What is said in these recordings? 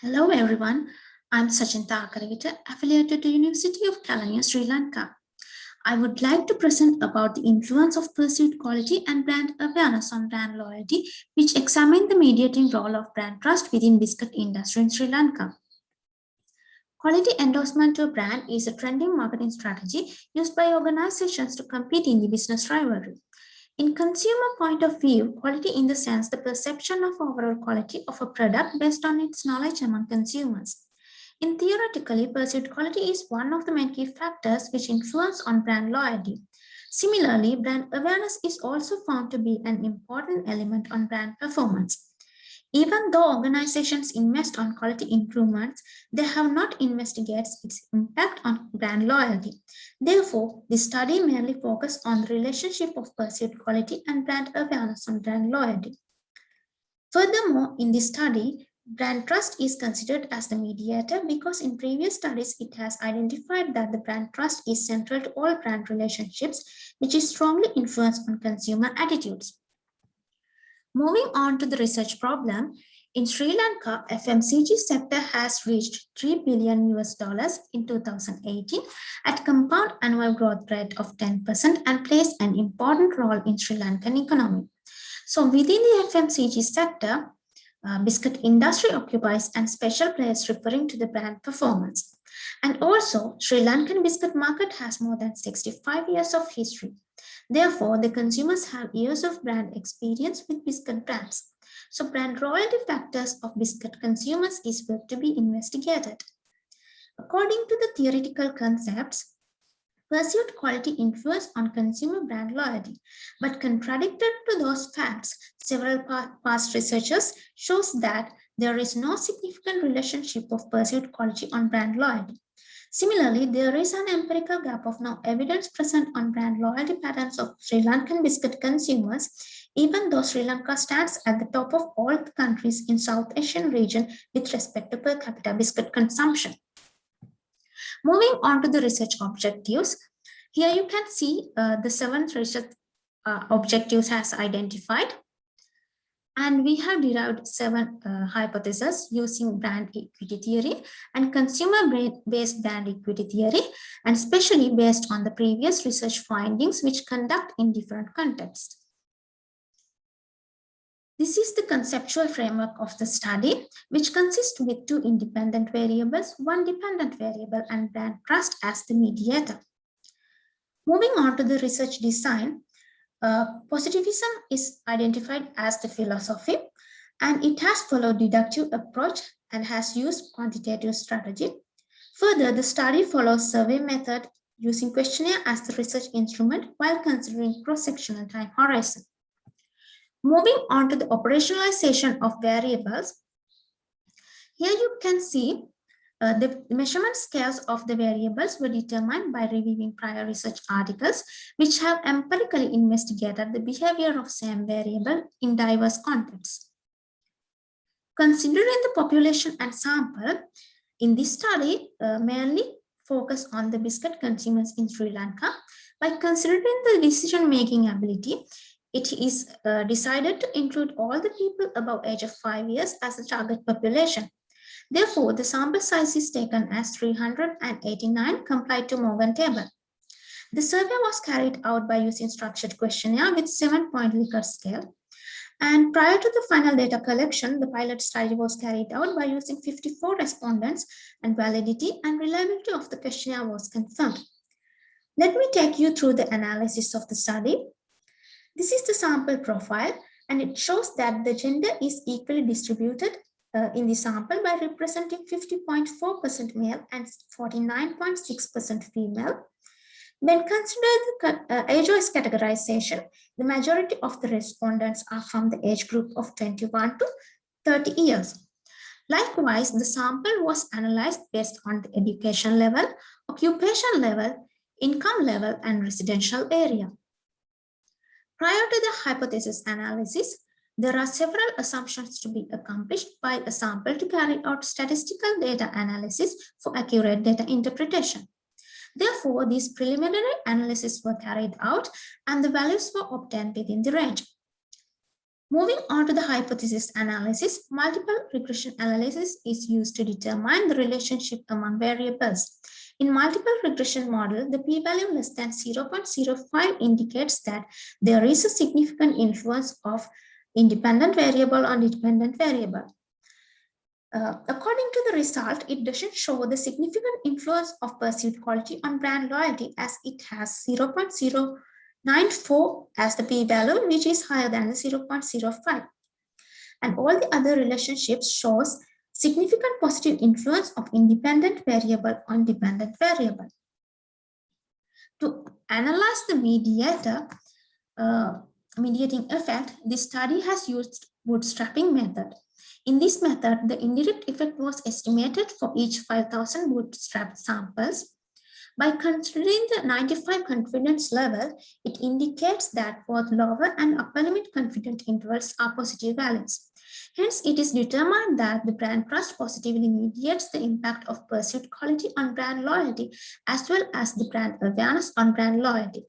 Hello everyone, I'm Sachintha Akarawita, affiliated to University of KELANIYA, Sri Lanka. I would like to present about the influence of perceived quality and brand awareness on brand loyalty, which examine the mediating role of brand trust within biscuit industry in Sri Lanka. Quality endorsement to a brand is a trending marketing strategy used by organizations to compete in the business rivalry. In consumer point of view, quality in the sense the perception of overall quality of a product based on its knowledge among consumers. In theoretically, perceived quality is one of the main key factors which influence on brand loyalty. Similarly, brand awareness is also found to be an important element on brand performance. Even though organizations invest on quality improvements, they have not investigated its impact on brand loyalty. Therefore, the study mainly focused on the relationship of perceived quality and brand awareness on brand loyalty. Furthermore, in this study, brand trust is considered as the mediator because in previous studies it has identified that the brand trust is central to all brand relationships, which is strongly influenced on consumer attitudes. Moving on to the research problem, in Sri Lanka, FMCG sector has reached $3 billion in 2018 at compound annual growth rate of 10% and plays an important role in Sri Lankan economy. So within the FMCG sector, biscuit industry occupies a special place referring to the brand performance. And also, Sri Lankan biscuit market has more than 65 years of history. Therefore, the consumers have years of brand experience with biscuit brands. So brand loyalty factors of biscuit consumers is well to be investigated. According to the theoretical concepts, perceived quality influence on consumer brand loyalty, but contradicted to those facts, several past researchers shows that there is no significant relationship of perceived quality on brand loyalty. Similarly, there is an empirical gap of no evidence present on brand loyalty patterns of Sri Lankan biscuit consumers, even though Sri Lanka stands at the top of all the countries in South Asian region with respect to per capita biscuit consumption. Moving on to the research objectives, here you can see the 7 research objectives as identified. And we have derived 7 hypotheses using brand equity theory and consumer-based brand equity theory, and especially based on the previous research findings which conduct in different contexts. This is the conceptual framework of the study, which consists with 2 independent variables, 1 dependent variable, and brand trust as the mediator. Moving on to the research design, positivism is identified as the philosophy, and it has followed deductive approach and has used quantitative strategy. Further, the study follows survey method using questionnaire as the research instrument while considering cross-sectional time horizon. Moving on to the operationalization of variables, here you can see the measurement scales of the variables were determined by reviewing prior research articles, which have empirically investigated the behavior of same variable in diverse contexts. Considering the population and sample, in this study, mainly focus on the biscuit consumers in Sri Lanka. By considering the decision-making ability, it is decided to include all the people above age of 5 years as the target population. Therefore, the sample size is taken as 389 compared to Morgan table. The survey was carried out by using structured questionnaire with 7-point Likert scale. And prior to the final data collection, the pilot study was carried out by using 54 respondents, and validity and reliability of the questionnaire was confirmed. Let me take you through the analysis of the study. This is the sample profile, and it shows that the gender is equally distributed in the sample by representing 50.4% male and 49.6% female. When considered the age-wise categorization, the majority of the respondents are from the age group of 21 to 30 years. Likewise, the sample was analyzed based on the education level, occupation level, income level, and residential area. Prior to the hypothesis analysis, there are several assumptions to be accomplished by a sample to carry out statistical data analysis for accurate data interpretation. Therefore, these preliminary analyses were carried out and the values were obtained within the range. Moving on to the hypothesis analysis, multiple regression analysis is used to determine the relationship among variables. In multiple regression model, the p-value less than 0.05 indicates that there is a significant influence of independent variable on dependent variable. According to the result, it doesn't show the significant influence of perceived quality on brand loyalty, as it has 0.094 as the p-value, which is higher than the 0.05. And all the other relationships shows significant positive influence of independent variable on dependent variable. To analyze the mediating effect, this study has used bootstrapping method. In this method, the indirect effect was estimated for each 5,000 bootstrapped samples. By considering the 95 confidence level, it indicates that both lower and upper limit confidence intervals are positive values. Hence, it is determined that the brand trust positively mediates the impact of perceived quality on brand loyalty, as well as the brand awareness on brand loyalty.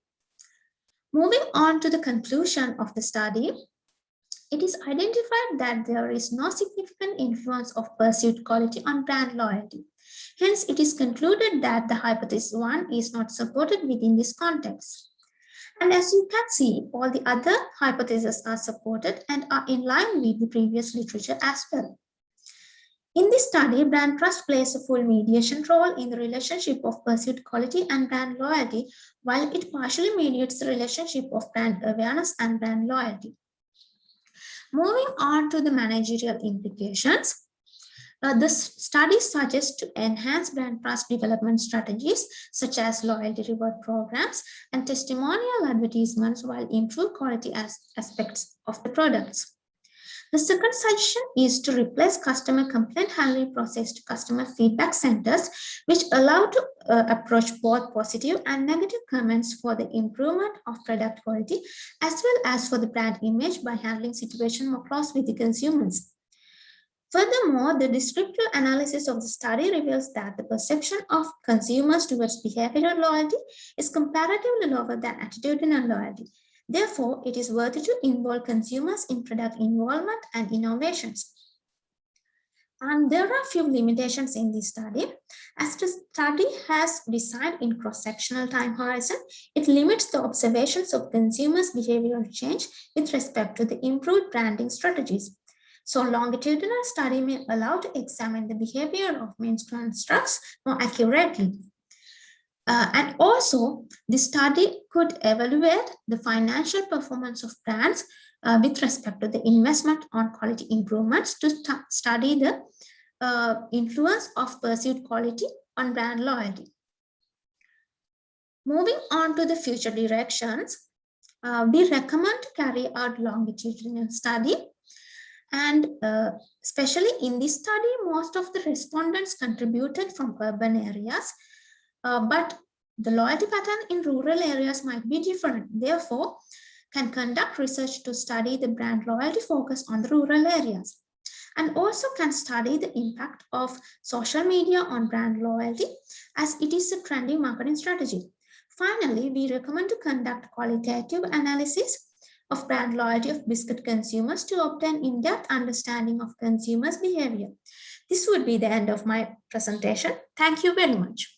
Moving on to the conclusion of the study, it is identified that there is no significant influence of perceived quality on brand loyalty. Hence, it is concluded that the hypothesis 1 is not supported within this context. And as you can see, all the other hypotheses are supported and are in line with the previous literature as well. In this study, brand trust plays a full mediation role in the relationship of perceived quality and brand loyalty, while it partially mediates the relationship of brand awareness and brand loyalty. Moving on to the managerial implications, the study suggests to enhance brand trust development strategies such as loyalty reward programs and testimonial advertisements while improve quality aspects of the products. The second suggestion is to replace customer complaint handling process to customer feedback centers, which allow to approach both positive and negative comments for the improvement of product quality, as well as for the brand image by handling situation more close with the consumers. Furthermore, the descriptive analysis of the study reveals that the perception of consumers towards behavioral loyalty is comparatively lower than attitudinal loyalty. Therefore, it is worthy to involve consumers in product involvement and innovations. And there are a few limitations in this study. As the study has designed in cross-sectional time horizon, it limits the observations of consumers' behavioral change with respect to the improved branding strategies. So longitudinal study may allow to examine the behavior of main constructs more accurately. And also, the study could evaluate the financial performance of brands with respect to the investment on quality improvements to study the influence of perceived quality on brand loyalty. Moving on to the future directions, we recommend to carry out longitudinal study. And especially in this study, most of the respondents contributed from urban areas, but the loyalty pattern in rural areas might be different. Therefore, can conduct research to study the brand loyalty focus on the rural areas, and also can study the impact of social media on brand loyalty, as it is a trendy marketing strategy. Finally, we recommend to conduct qualitative analysis of brand loyalty of Biscuit consumers to obtain in-depth understanding of consumers' behavior. This would be the end of my presentation. Thank you very much.